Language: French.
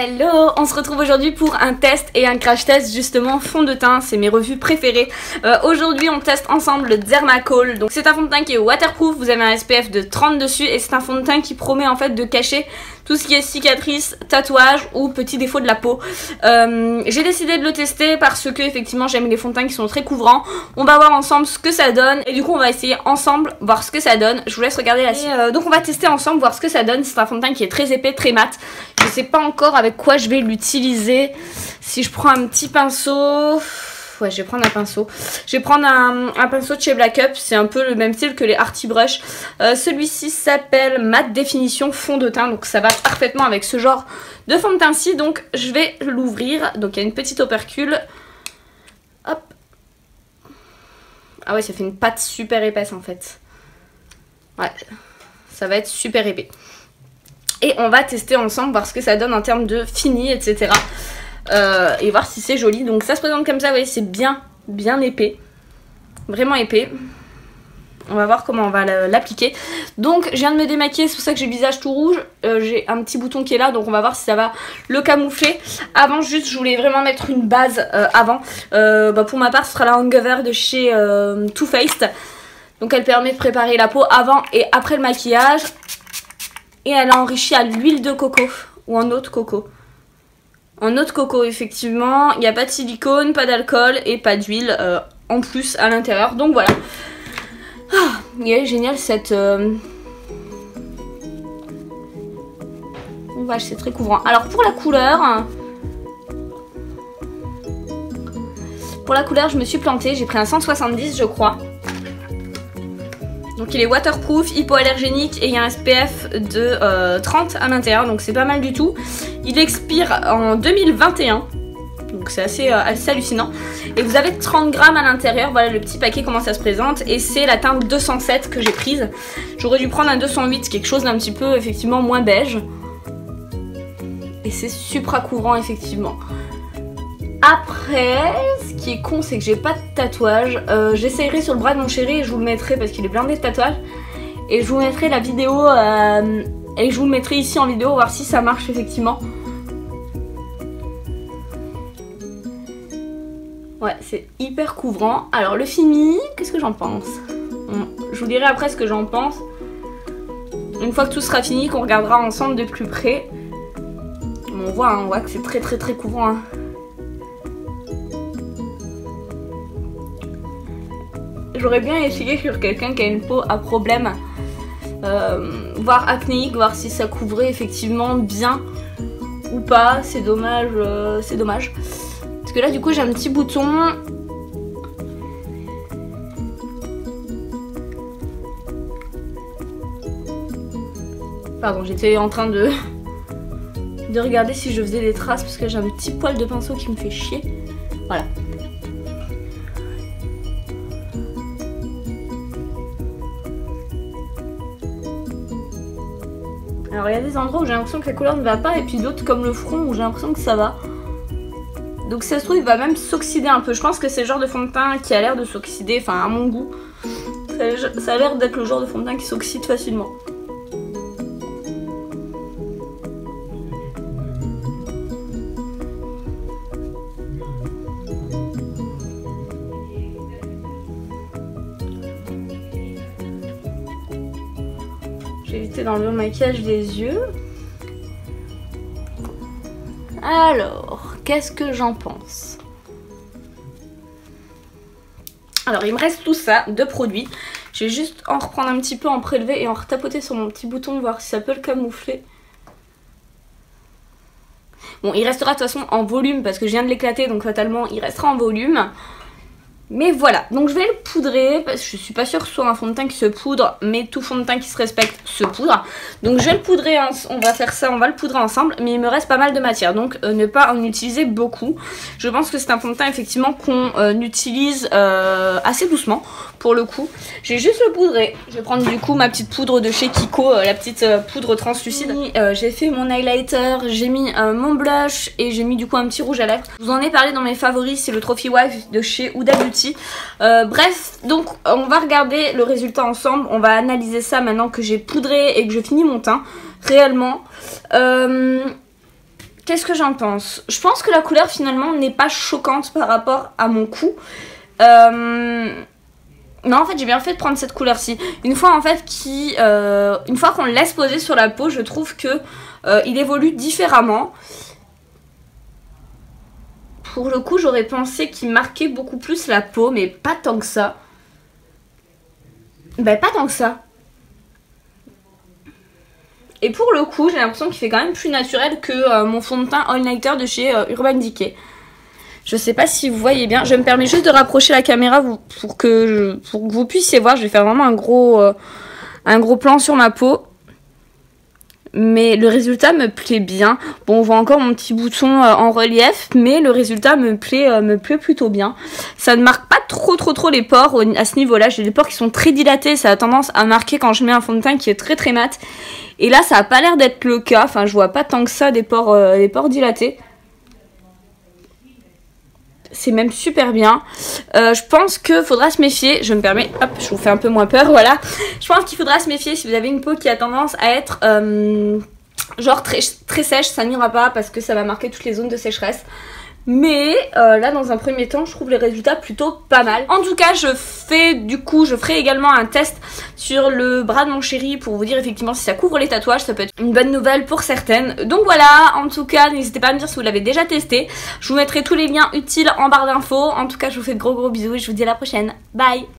Hello, on se retrouve aujourd'hui pour un test et un crash test justement fond de teint, c'est mes revues préférées. Aujourd'hui on teste ensemble le Dermacol, donc c'est un fond de teint qui est waterproof, vous avez un SPF de 30 dessus et c'est un fond de teint qui promet en fait de cacher tout ce qui est cicatrices, tatouages ou petits défauts de la peau. J'ai décidé de le tester parce que effectivement j'aime les fonds de teint qui sont très couvrants. On va voir ensemble ce que ça donne et du coup on va essayer ensemble voir ce que ça donne. Je vous laisse regarder la suite. Donc on va tester ensemble voir ce que ça donne. C'est un fond de teint qui est très épais, très mat. Je sais pas encore avec quoi je vais l'utiliser. Si je prends un petit pinceau... Ouais, je vais prendre un pinceau. Je vais prendre un pinceau de chez Black Up. C'est un peu le même style que les Arty Brush. Celui-ci s'appelle Matte Définition Fond de teint. Donc ça va parfaitement avec ce genre de fond de teint-ci. Donc je vais l'ouvrir. Donc il y a une petite opercule. Hop. Ah ouais, ça fait une pâte super épaisse en fait. Ouais, ça va être super épais. Et on va tester ensemble, voir ce que ça donne en termes de fini, etc. Et voir si c'est joli. Donc ça se présente comme ça, vous voyez, c'est bien épais. Vraiment épais. On va voir comment on va l'appliquer. Donc je viens de me démaquiller, c'est pour ça que j'ai le visage tout rouge. J'ai un petit bouton qui est là, donc on va voir si ça va le camoufler. Avant, juste, je voulais vraiment mettre une base avant. Pour ma part, ce sera la Hangover de chez Too Faced. Donc elle permet de préparer la peau avant et après le maquillage. Et elle est enrichie à l'huile de coco ou en eau de coco. En eau de coco, effectivement. Il n'y a pas de silicone, pas d'alcool et pas d'huile en plus à l'intérieur. Donc voilà. Ah, il est génial cette... Vache, c'est très couvrant. Alors pour la couleur... je me suis plantée. J'ai pris un 170 je crois. Donc il est waterproof, hypoallergénique et il y a un SPF de 30 à l'intérieur, donc c'est pas mal du tout. Il expire en 2021, donc c'est assez hallucinant. Et vous avez 30 grammes à l'intérieur, voilà le petit paquet comment ça se présente. Et c'est la teinte 207 que j'ai prise. J'aurais dû prendre un 208, quelque chose d'un petit peu effectivement moins beige. Et c'est supra couvrant effectivement. Après, ce qui est con, c'est que j'ai pas de tatouage. J'essayerai sur le bras de mon chéri et je vous le mettrai parce qu'il est blindé de tatouages. Et je vous mettrai la vidéo et je vous le mettrai ici en vidéo, voir si ça marche effectivement. Ouais, c'est hyper couvrant. Alors le fini, qu'est-ce que j'en pense? Je vous dirai après ce que j'en pense. Une fois que tout sera fini, qu'on regardera ensemble de plus près. On voit que c'est très couvrant. Hein. J'aurais bien essayé sur quelqu'un qui a une peau à problème, voire acnéique, voir si ça couvrait effectivement bien ou pas. C'est dommage, c'est dommage. Parce que là du coup j'ai un petit bouton. Pardon, j'étais en train de regarder si je faisais des traces parce que j'ai un petit poil de pinceau qui me fait chier. Voilà. Alors il y a des endroits où j'ai l'impression que la couleur ne va pas et puis d'autres comme le front où j'ai l'impression que ça va. Donc si ça se trouve il va même s'oxyder un peu. Je pense que c'est le genre de fond de teint qui a l'air de s'oxyder, enfin à mon goût. Ça a l'air d'être le genre de fond de teint qui s'oxyde facilement. J'ai évité d'enlever le maquillage des yeux. Alors, qu'est-ce que j'en pense? Alors, il me reste tout ça de produits. Je vais juste en reprendre un petit peu, en prélever et en retapoter sur mon petit bouton, voir si ça peut le camoufler. Bon, il restera de toute façon en volume parce que je viens de l'éclater, donc fatalement, il restera en volume. Mais voilà, donc je vais le poudrer, parce que je suis pas sûre que ce soit un fond de teint qui se poudre, mais tout fond de teint qui se respecte se poudre. Donc je vais le poudrer, on va faire ça, on va le poudrer ensemble, mais il me reste pas mal de matière, donc ne pas en utiliser beaucoup. Je pense que c'est un fond de teint effectivement qu'on utilise assez doucement, pour le coup. J'ai juste le poudré, je vais prendre du coup ma petite poudre de chez Kiko, la petite poudre translucide. J'ai fait mon highlighter, j'ai mis mon blush et j'ai mis du coup un petit rouge à lèvres. Je vous en ai parlé dans mes favoris, c'est le Trophy Wife de chez Huda Beauty. Bref, donc on va regarder le résultat ensemble. On va analyser ça maintenant que j'ai poudré et que je finis mon teint réellement. qu'est-ce que j'en pense? Je pense que la couleur finalement n'est pas choquante par rapport à mon cou. Non, en fait j'ai bien fait de prendre cette couleur-ci. Une fois en fait une fois qu'on le laisse poser sur la peau, je trouve que il évolue différemment. Pour le coup j'aurais pensé qu'il marquait beaucoup plus la peau, mais pas tant que ça. Ben pas tant que ça. Et pour le coup j'ai l'impression qu'il fait quand même plus naturel que mon fond de teint All Nighter de chez Urban Decay. Je sais pas si vous voyez bien. Je me permets juste de rapprocher la caméra pour que vous puissiez voir. Je vais faire vraiment un gros plan sur ma peau. Mais le résultat me plaît bien. Bon, on voit encore mon petit bouton en relief, mais le résultat me plaît plutôt bien. Ça ne marque pas trop les pores à ce niveau-là. J'ai des pores qui sont très dilatés. Ça a tendance à marquer quand je mets un fond de teint qui est très mat. Et là, ça n'a pas l'air d'être le cas. Enfin, je vois pas tant que ça des pores dilatés. C'est même super bien. Je pense qu'il faudra se méfier. Je me permets, hop, je vous fais un peu moins peur, voilà. Je pense qu'il faudra se méfier si vous avez une peau qui a tendance à être genre très sèche. Ça n'ira pas parce que ça va marquer toutes les zones de sécheresse. Mais là dans un premier temps je trouve les résultats plutôt pas mal. En tout cas je ferai également un test sur le bras de mon chéri pour vous dire effectivement si ça couvre les tatouages. Ça peut être une bonne nouvelle pour certaines. Donc voilà, en tout cas n'hésitez pas à me dire si vous l'avez déjà testé. Je vous mettrai tous les liens utiles en barre d'infos. En tout cas je vous fais de gros bisous et je vous dis à la prochaine. Bye.